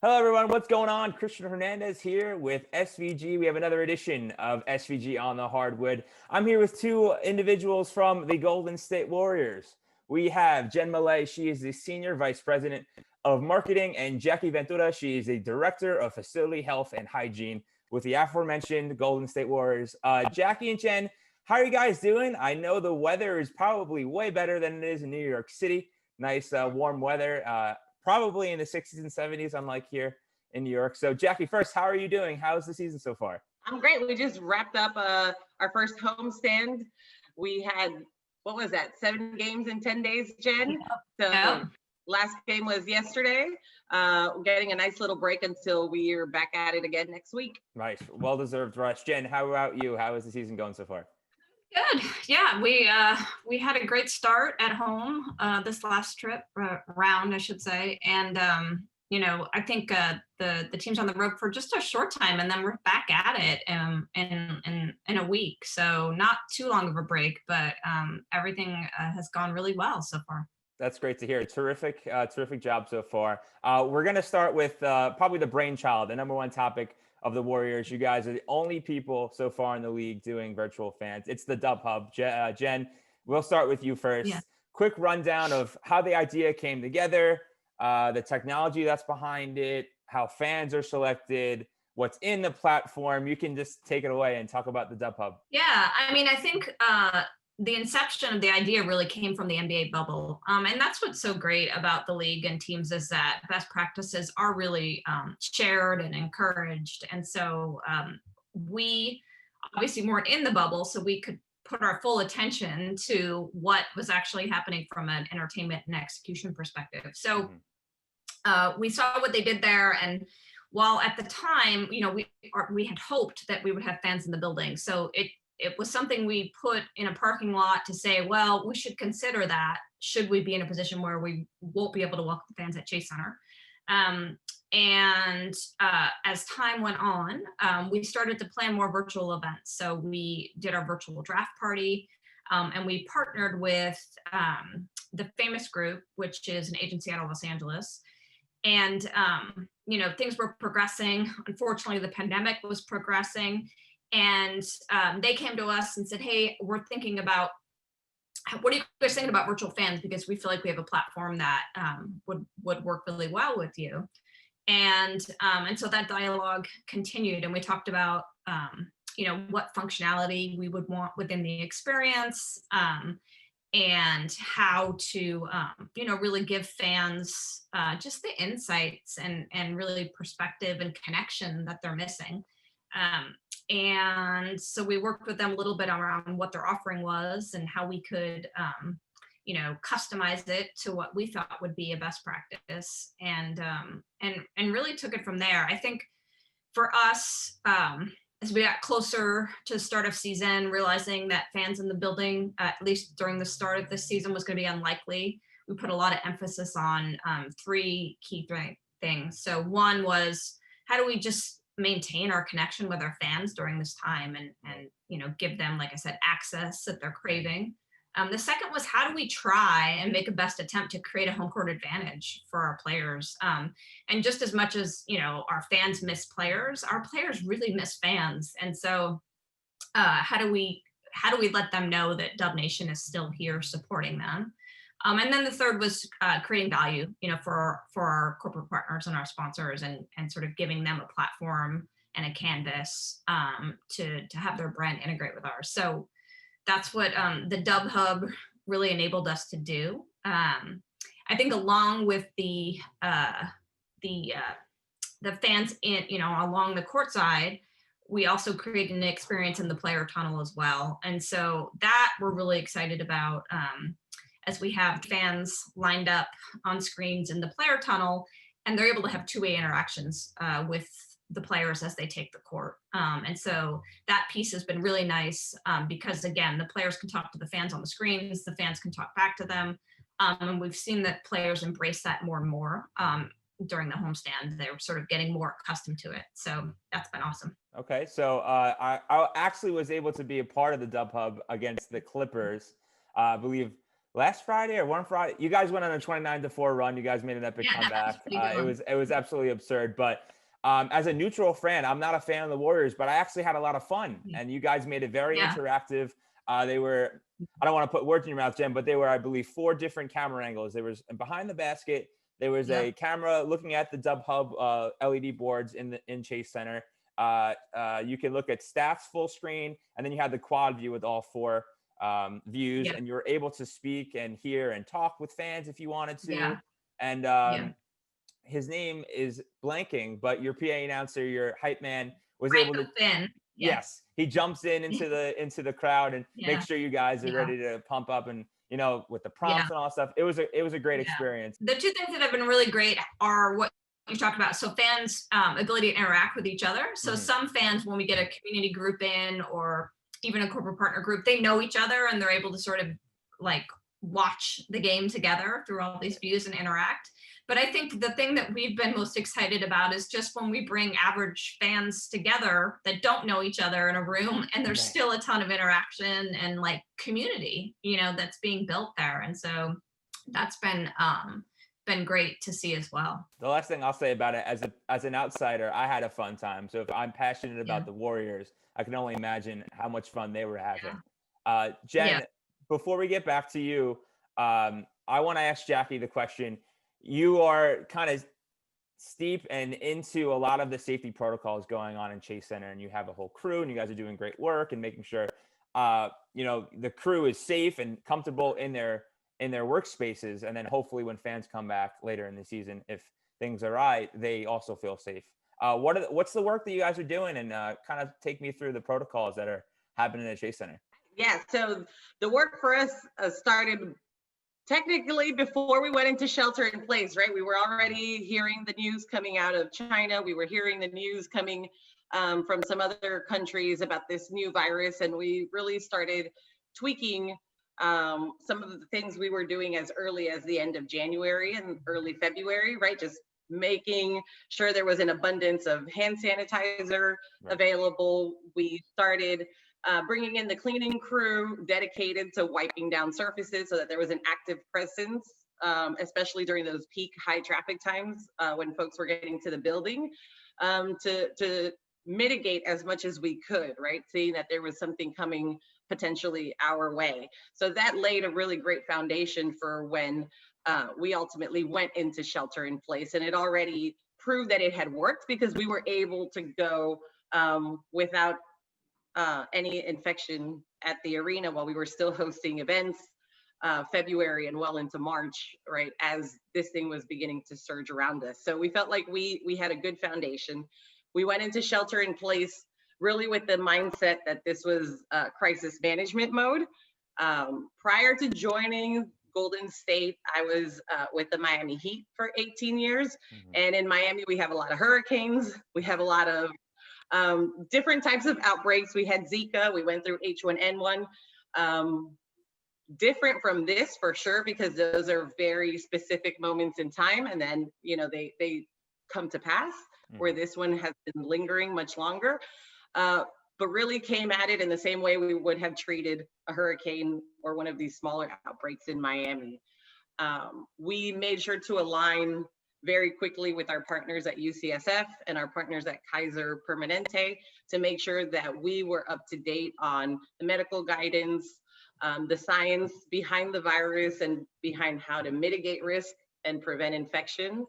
Hello, everyone. What's going on? Kristian Hernandez here with SVG. We have another edition of SVG on the Hardwood. I'm here with two individuals from the Golden State Warriors. We have Jen Millet. She is the Senior Vice President of Marketing, and Jackie Ventura. She is the Director of Facility Health and Hygiene with the aforementioned Golden State Warriors. Jackie and Jen, how are you guys doing? I know the weather is probably way better than it is in New York City. Nice warm weather. Probably in the 60s and 70s, unlike here in New York. So, Jackie, first, how are you doing? How's the season so far? I'm great. We just wrapped up our first homestand. We had, what was that, 7 games in 10 days, Jen? So last game was yesterday. Getting a nice little break until we're back at it again next week. Nice. Well-deserved rest. Jen, how about you? How is the season going so far? Good. Yeah, we had a great start at home this last trip round, I should say, and I think the team's on the road for just a short time, and then we're back at it in a week. So not too long of a break, but everything has gone really well so far. That's great to hear. Terrific job so far. We're gonna start with probably the brainchild, the number one topic of the Warriors. You guys are the only people so far in the league doing virtual fans. It's the Dub Hub. Jen, we'll start with you first. Yeah. Quick rundown of how the idea came together, the technology that's behind it, how fans are selected, what's in the platform. You can just take it away and talk about the Dub Hub. Yeah, I mean, I think the inception of the idea really came from the NBA bubble. And that's what's so great about the league and teams is that best practices are really shared and encouraged. And so we obviously weren't in the bubble, so we could put our full attention to what was actually happening from an entertainment and execution perspective. So we saw what they did there. And while at the time, we had hoped that we would have fans in the building. So it was something we put in a parking lot to say, well, we should consider that should we be in a position where we won't be able to welcome fans at Chase Center. And as time went on, we started to plan more virtual events. So we did our virtual draft party, and we partnered with the Famous Group, which is an agency out of Los Angeles. And, things were progressing. Unfortunately, the pandemic was progressing. And they came to us and said, hey, we're thinking about, what are you guys thinking about virtual fans? Because we feel like we have a platform that would work really well with you. And so that dialogue continued, and we talked about, what functionality we would want within the experience, and how to, really give fans just the insights and really perspective and connection that they're missing. And so we worked with them a little bit around what their offering was and how we could, customize it to what we thought would be a best practice, and really took it from there. I think for us, as we got closer to the start of season, realizing that fans in the building, at least during the start of the season, was going to be unlikely, we put a lot of emphasis on 3 key things. So one was, how do we just maintain our connection with our fans during this time and give them, like I said, access that they're craving. The second was, how do we try and make a best attempt to create a home court advantage for our players? And just as much as, our fans miss players, our players really miss fans. And so how do we let them know that Dub Nation is still here supporting them? And then the third was creating value, for our corporate partners and our sponsors, and sort of giving them a platform and a canvas to have their brand integrate with ours. So that's what the Dub Hub really enabled us to do. I think along with the fans in, along the court side, we also created an experience in the player tunnel as well. And so that we're really excited about. As we have fans lined up on screens in the player tunnel, and they're able to have two-way interactions with the players as they take the court. And so that piece has been really nice because, again, the players can talk to the fans on the screens, the fans can talk back to them. And we've seen that players embrace that more and more during the homestand. They're sort of getting more accustomed to it. So that's been awesome. Okay, so I actually was able to be a part of the Dub Hub against the Clippers. I believe last Friday or one Friday, you guys went on a 29-4 run. You guys made an epic Yeah, that was comeback. a pretty good one. It was absolutely absurd. But as a neutral fan, I'm not a fan of the Warriors, but I actually had a lot of fun. And you guys made it very Yeah. interactive. They were, I don't want to put words in your mouth, Jen, but they were, I believe, 4 different camera angles. There was behind the basket. There was a camera looking at the Dub Hub LED boards in Chase Center. You can look at stats full screen, and then you had the quad view with all 4 views, and you're able to speak and hear and talk with fans if you wanted to. And his name is blanking, but your PA announcer, your hype man, was able to. Finn. Yes, he jumps into the crowd and makes sure you guys are ready to pump up, and with the prompts and all that stuff. It was a great experience. The 2 things that have been really great are what you talked about. So fans' ability to interact with each other. So some fans, when we get a community group in or even a corporate partner group, they know each other and they're able to sort of like watch the game together through all these views and interact. But I think the thing that we've been most excited about is just when we bring average fans together that don't know each other in a room, and there's still a ton of interaction and like community, that's being built there. And so that's been great to see as well. The last thing I'll say about it, as an outsider, I had a fun time. So if I'm passionate about the Warriors, I can only imagine how much fun they were having. Jen, before we get back to you, I want to ask Jackie the question. You are kind of steep and into a lot of the safety protocols going on in Chase Center, and you have a whole crew, and you guys are doing great work and making sure the crew is safe and comfortable in their workspaces, and then hopefully when fans come back later in the season, if things are right, they also feel safe. What's the work that you guys are doing, and kind of take me through the protocols that are happening at Chase Center? Yeah, so the work for us started technically before we went into shelter in place, right? We were already hearing the news coming out of China. We were hearing the news coming from some other countries about this new virus, and we really started tweaking some of the things we were doing as early as the end of January and early February, right? Just making sure there was an abundance of hand sanitizer available. We started bringing in the cleaning crew dedicated to wiping down surfaces so that there was an active presence, especially during those peak high traffic times when folks were getting to the building, to mitigate as much as we could, right? Seeing that there was something coming potentially our way. So that laid a really great foundation for when we ultimately went into shelter in place. And it already proved that it had worked because we were able to go without any infection at the arena while we were still hosting events February and well into March, right, as this thing was beginning to surge around us. So we felt like we had a good foundation. We went into shelter in place really with the mindset that this was crisis management mode. Prior to joining Golden State, I was with the Miami Heat for 18 years. And in Miami, we have a lot of hurricanes. We have a lot of different types of outbreaks. We had Zika, we went through H1N1. Different from this for sure, because those are very specific moments in time, and then they come to pass, where this one has been lingering much longer, but really came at it in the same way we would have treated a hurricane or one of these smaller outbreaks in Miami. We made sure to align very quickly with our partners at UCSF and our partners at Kaiser Permanente to make sure that we were up to date on the medical guidance, the science behind the virus and behind how to mitigate risk and prevent infection,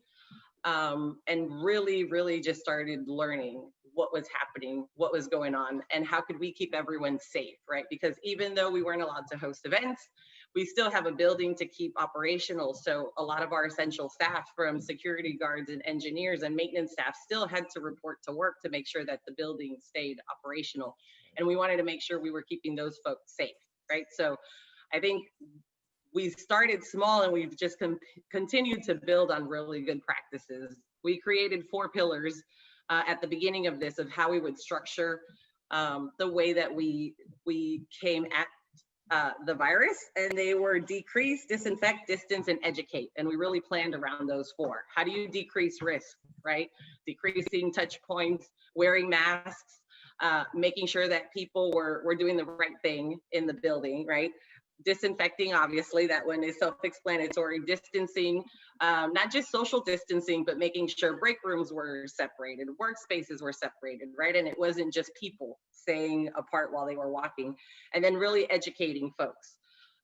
and really just started learning what was happening, what was going on, and how could we keep everyone safe, right? Because even though we weren't allowed to host events, we still have a building to keep operational. So a lot of our essential staff, from security guards and engineers and maintenance staff, still had to report to work to make sure that the building stayed operational. And we wanted to make sure we were keeping those folks safe, right? So I think we started small and we've just continued to build on really good practices. We created 4 pillars at the beginning of this of how we would structure the way that we came at the virus, and they were decrease, disinfect, distance, and educate. And we really planned around those 4. How do you decrease risk, right? Decreasing touch points, wearing masks, making sure that people were doing the right thing in the building, right? disinfecting, obviously, that one is self-explanatory, distancing, not just social distancing, but making sure break rooms were separated, workspaces were separated, right? And it wasn't just people staying apart while they were walking, and then really educating folks.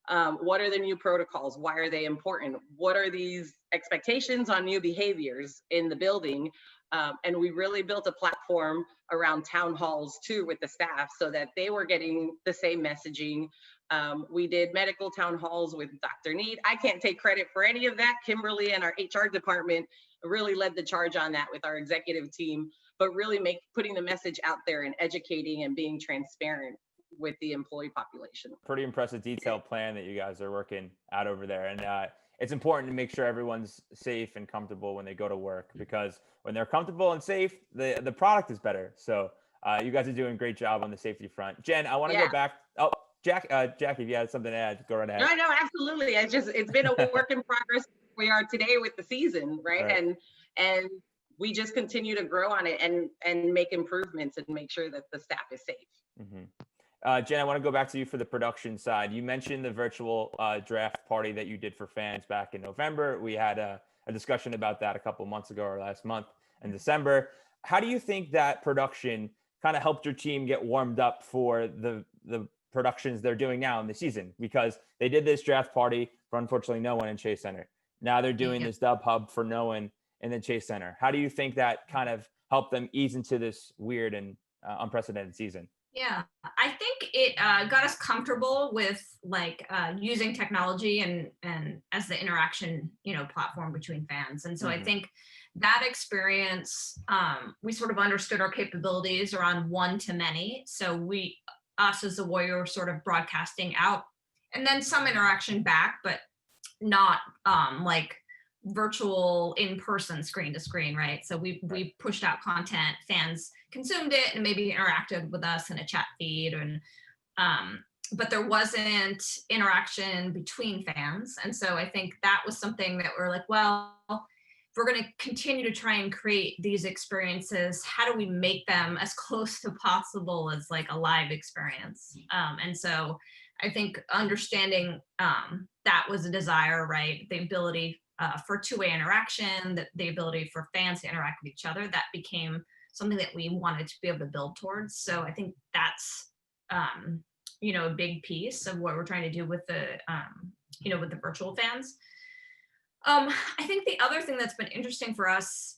What are the new protocols? Why are they important? What are these expectations on new behaviors in the building? And we really built a platform around town halls too with the staff so that they were getting the same messaging. We did medical town halls with Dr. Need. I can't take credit for any of that. Kimberly and our HR department really led the charge on that with our executive team, but really putting the message out there and educating and being transparent with the employee population. Pretty impressive detailed plan that you guys are working out over there. And it's important to make sure everyone's safe and comfortable when they go to work, because when they're comfortable and safe, the product is better. So you guys are doing a great job on the safety front. Jen, I want to go back. Oh, Jackie, if you had something to add, go right ahead. No, absolutely. It's been a work in progress. We are today with the season, right? And we just continue to grow on it and make improvements and make sure that the staff is safe. Mm-hmm. Jen, I want to go back to you for the production side. You mentioned the virtual draft party that you did for fans back in November. We had a discussion about that a couple months ago or last month in December. How do you think that production kind of helped your team get warmed up for the productions they're doing now in the season? Because they did this draft party for unfortunately no one in Chase Center. Now they're doing this dub hub for no one in the Chase Center. How do you think that kind of helped them ease into this weird and unprecedented season? Yeah, I think it got us comfortable with using technology and as the interaction, platform between fans. And so I think that experience, we sort of understood our capabilities around one-to-many. So us as the Warrior sort of broadcasting out and then some interaction back, but not like virtual in-person screen to screen, right? So we pushed out content, fans consumed it and maybe interacted with us in a chat feed, and but there wasn't interaction between fans. And so I think that was something that we're like, well, if we're going to continue to try and create these experiences, how do we make them as close to possible as like a live experience? And so I think understanding that was a desire, right? The ability for two-way interaction, the ability for fans to interact with each other, that became something that we wanted to be able to build towards. So I think that's, a big piece of what we're trying to do with the, with the virtual fans. I think the other thing that's been interesting for us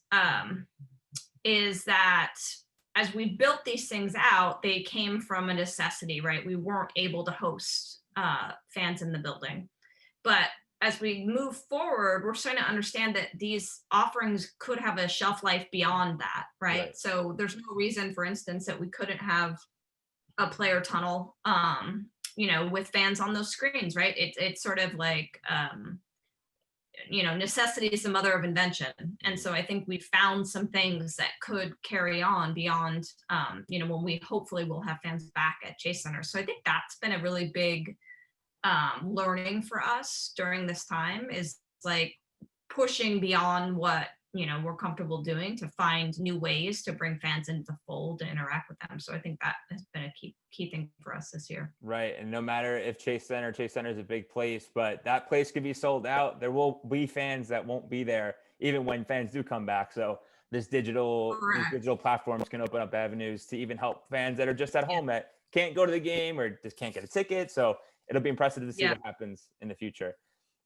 is that as we built these things out, they came from a necessity, right? We weren't able to host fans in the building. But as we move forward, we're starting to understand that these offerings could have a shelf life beyond that, right? So there's no reason, for instance, that we couldn't have a player tunnel, with fans on those screens, right? It's sort of like, necessity is the mother of invention. And so I think we found some things that could carry on beyond, when we hopefully will have fans back at Chase Center. So I think that's been a really big learning for us during this time, is like pushing beyond what we're comfortable doing to find new ways to bring fans into the fold and interact with them. So I think that has been a key thing for us this year. Right. And no matter if Chase Center is a big place, but that place could be sold out, there will be fans that won't be there even when fans do come back. So these digital platforms can open up avenues to even help fans that are just at home that can't go to the game or just can't get a ticket. So it'll be impressive to see what happens in the future.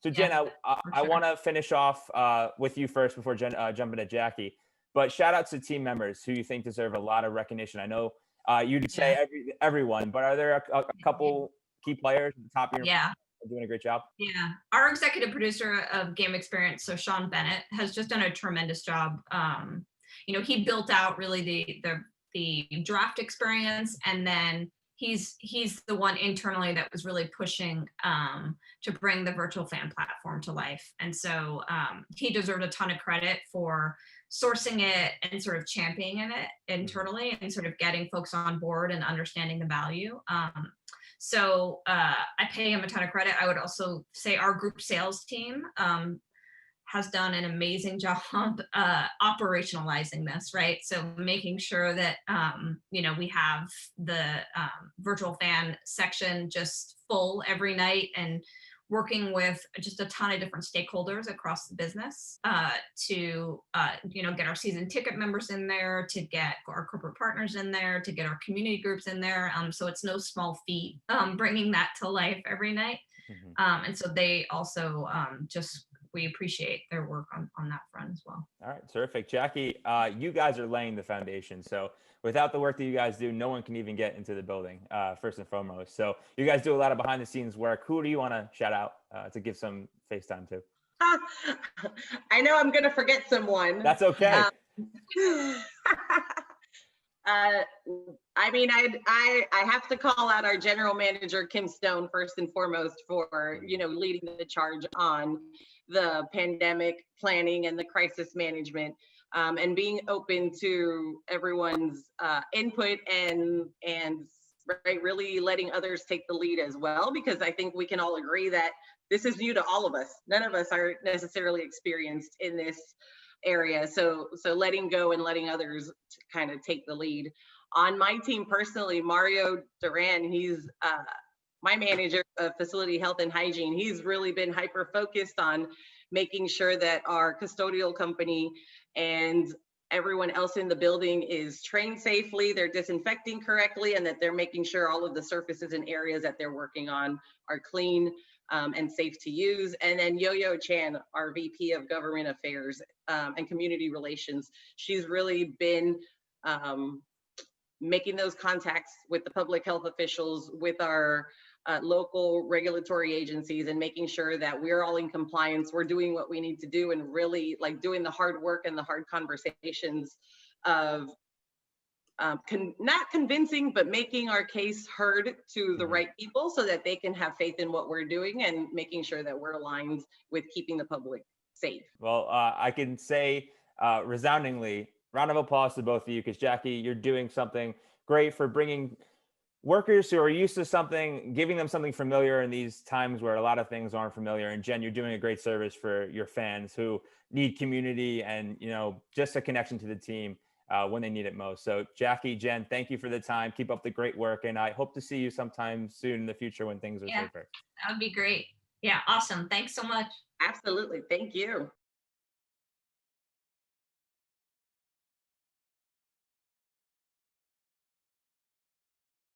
So Jen, I want to finish off with you first before jumping to Jackie. But shout out to team members who you think deserve a lot of recognition. I know you'd say everyone, but are there a couple key players at the top of your doing a great job? Yeah, our executive producer of game experience, so Sean Bennett, has just done a tremendous job. He built out really the draft experience, and then he's the one internally that was really pushing to bring the virtual fan platform to life. And so he deserved a ton of credit for sourcing it and sort of championing it internally and sort of getting folks on board and understanding the value. So I pay him a ton of credit. I would also say our group sales team has done an amazing job operationalizing this, right? So making sure that we have the virtual fan section just full every night, and working with just a ton of different stakeholders across the business to get our season ticket members in there, to get our corporate partners in there, to get our community groups in there. So it's no small feat bringing that to life every night. And so they also we appreciate their work on that front as well. All right, terrific. Jackie, you guys are laying the foundation. So without the work that you guys do, no one can even get into the building, first and foremost. So you guys do a lot of behind the scenes work. Who do you want to shout out to give some FaceTime to? I know I'm going to forget someone. That's okay. I mean, I have to call out our general manager, Kim Stone, first and foremost, for, leading the charge on the pandemic planning and the crisis management, and being open to everyone's input and right, really letting others take the lead as well, because I think we can all agree that this is new to all of us. None of us are necessarily experienced in this area. So letting go and letting others kind of take the lead. On my team personally, Mario Duran, he's my manager of facility health and hygiene. He's really been hyper focused on making sure that our custodial company and everyone else in the building is trained safely, they're disinfecting correctly, and that they're making sure all of the surfaces and areas that they're working on are clean and safe to use. And then Yo-Yo Chan, our VP of Government Affairs and Community Relations, she's really been making those contacts with the public health officials, with our local regulatory agencies, and making sure that we're all in compliance, we're doing what we need to do, and really like doing the hard work and the hard conversations of not convincing, but making our case heard to the right people so that they can have faith in what we're doing, and making sure that we're aligned with keeping the public safe. Well, I can say resoundingly, round of applause to both of you, because Jackie, you're doing something great for bringing workers who are used to something, giving them something familiar in these times where a lot of things aren't familiar. And Jen, you're doing a great service for your fans who need community and, just a connection to the team when they need it most. So Jackie, Jen, thank you for the time. Keep up the great work. And I hope to see you sometime soon in the future when things are safer. That would be great. Yeah, awesome. Thanks so much. Absolutely. Thank you.